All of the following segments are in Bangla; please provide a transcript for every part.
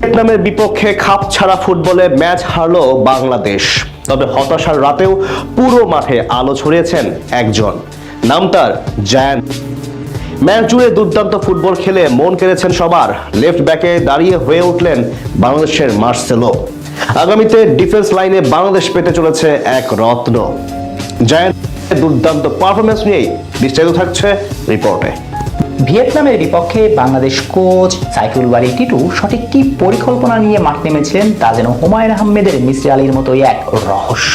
ভিয়েতনামের বিপক্ষে খাপ ছাড়া ফুটবলে ম্যাচ হারলো বাংলাদেশ। তবে হতাশার রাতেও পুরো মাঠে আলো ছড়িয়েছেন একজন, নাম তার জায়ান। ম্যাচ জুড়ে দুর্দান্ত ফুটবল খেলে মন কেড়েছেন সবার। লেফট ব্যাকে দাঁড়িয়ে হয়ে উঠলেন বাংলাদেশের মার্সেলো। আগামীতে ডিফেন্স লাইনে বাংলাদেশ পেতে চলেছে এক রত্ন। জায়ান দুর্দান্ত পারফরমেন্স নিয়েই বিস্তারিত থাকছে রিপোর্টে। ভিয়েতনামের বিপক্ষে বাংলাদেশ কোচ সাইফুল বারী টিটু সঠিক কি পরিকল্পনা নিয়ে মাঠ নেমেছিলেন তা যেন হুমায়ুন আহমেদের মিসির আলীর মতোই এক রহস্য।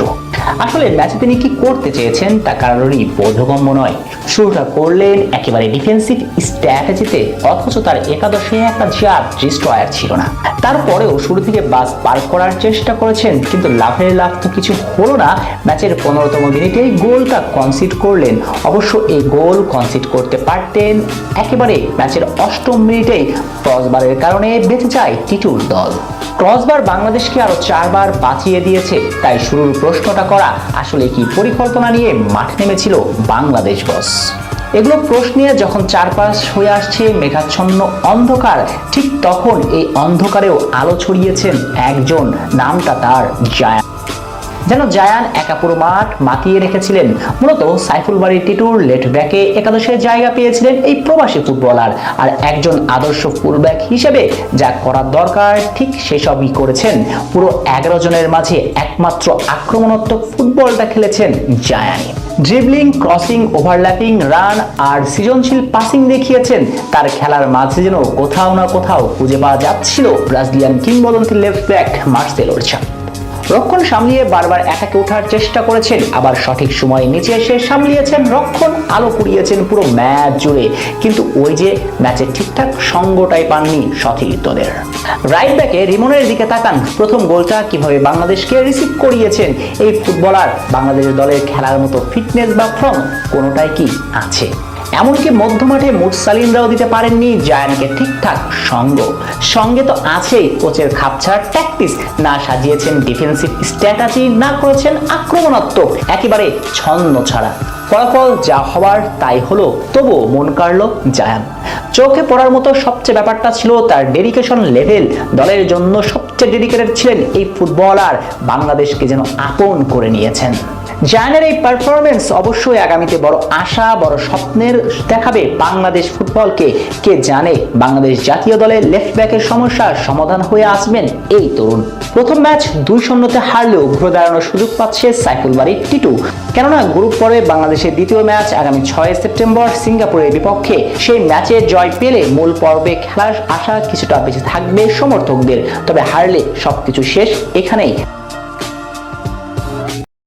আসলে ম্যাচে তিনি কি করতে চেয়েছেন তা কারোরই বোধগম্য নয়। শুরুটা করলেন একেবারে ডিফেন্সিভ স্ট্র্যাটেজিতে, অথচ তার একাদশে একটা জাত ডিস্ট্রয়ার ছিল না। তারপরেও শুরু থেকে বাস পার করার চেষ্টা করেছেন, কিন্তু লাভের লাভ তো কিছু হলো না। ম্যাচের 15তম মিনিটেই গোলটা কনসিড করলেন। অবশ্য এই গোল কনসিড করতে পারতেন একেবারে ম্যাচের 8ম মিনিটেই। ক্রসবারের কারণে বেঁচে যায় টিটুর দল। ক্রসবার বাংলাদেশকে আরো 4 বার বাঁচিয়ে দিয়েছে। তাই শুরুর প্রশ্নটা করা, আসলে কি পরিকল্পনা নিয়ে মাঠ নেমেছিল বাংলাদেশ বস? এগুলো প্রশ্নে যখন চারপাশ হয়ে আসছে মেঘাচ্ছন্ন অন্ধকার, ঠিক তখন এই অন্ধকারেও আলো ছড়িয়েছেন একজন, নামটা তার জায়ান। যেন জায়ান একা পুরো মাঠ মাতিয়ে রেখেছিলেন। মূলত সাইফুল বারী টিটুর লেফট ব্যাকে একাদশে জায়গা পেয়েছিলেন এই প্রবাসী ফুটবলার, আর একজন আদর্শ ফুলব্যাক হিসেবে যা করার দরকার ঠিক সেসবই করেছেন। পুরো 11 জনের মাঝে একমাত্র আক্রমণাত্মক ফুটবলটা খেলেছেন জায়ানি। ড্রিবলিং, ক্রসিং, ওভারল্যাপিং, রান আর সৃজনশীল পাসিং দেখিয়েছেন। তার খেলার মাঝে যেন কোথাও না কোথাও খুঁজে পাওয়া যাচ্ছিল ব্রাজিলিয়ান কিংবদন্তি লেফট ব্যাক মার্সেলোর ছাপ। রক্ষণ সামলিয়ে বারবার অ্যাটাকে ওঠার চেষ্টা করেছেন, আবার সঠিক সময়ে নিচে এসে সামলিয়েছেন রক্ষণ, আলো কুড়িয়েছেন পুরো ম্যাচ জুড়ে। কিন্তু ওই যে ম্যাচে ঠিকঠাক সঙ্গটাই পাননি সতীর্থদের। রাইট ব্যাকে রিমনের দিকে তাকান, প্রথম গোলটা কিভাবে বাংলাদেশকে রিসিভ করিয়েছেন এই ফুটবলার। বাংলাদেশ দলের খেলার মতো ফিটনেস বা ফর্ম কোনোটাই কি আছে? এমনকি মধ্যমাঠে মুরসালিনরাও দিতে পারেননি জায়ানকে ঠিকঠাক সঙ্গে তো আছেই কোচের খাপছাড় ট্যাকটিক্স। না সাজিয়েছেন ডিফেন্সিভ স্ট্র্যাটেজি, না করেছেন আক্রমণাত্মক, একেবারে ছন্ন ছাড়া। ফলাফল যা হবার তাই হলো, তবুও মন কাড়ল জায়ান। চোখে পড়ার মতো সবচেয়ে ব্যাপারটা ছিল তার ডেডিকেশন লেভেল। দলের জন্য সবচেয়ে ডেডিকেটেড ছিলেন এই ফুটবলার, বাংলাদেশকে যেন আপন করে নিয়েছেন। জায়ানের এই পারফরমেন্স অবশ্যই আগামীতে বড় আশা, বড় স্বপ্নের দেখাবে বাংলাদেশ ফুটবলকে। কে জানে বাংলাদেশ জাতীয় দলে লেফট ব্যাকের সমস্যার সমাধান হয়ে আসবেন এই তরুণ। প্রথম ম্যাচ 2-0 হারলেও ঘুরে দাঁড়ানোর সুযোগ পাচ্ছে সাইফুল বারী টিটু। কেননা গ্রুপ পর্বে বাংলাদেশের দ্বিতীয় ম্যাচ আগামী 6 সেপ্টেম্বর সিঙ্গাপুরের বিপক্ষে। সেই ম্যাচে জয় পেলে মূল পর্বে খেলার আশা কিছুটা বেঁচে থাকবে সমর্থকদের। তবে হারলে সবকিছু শেষ এখানেই।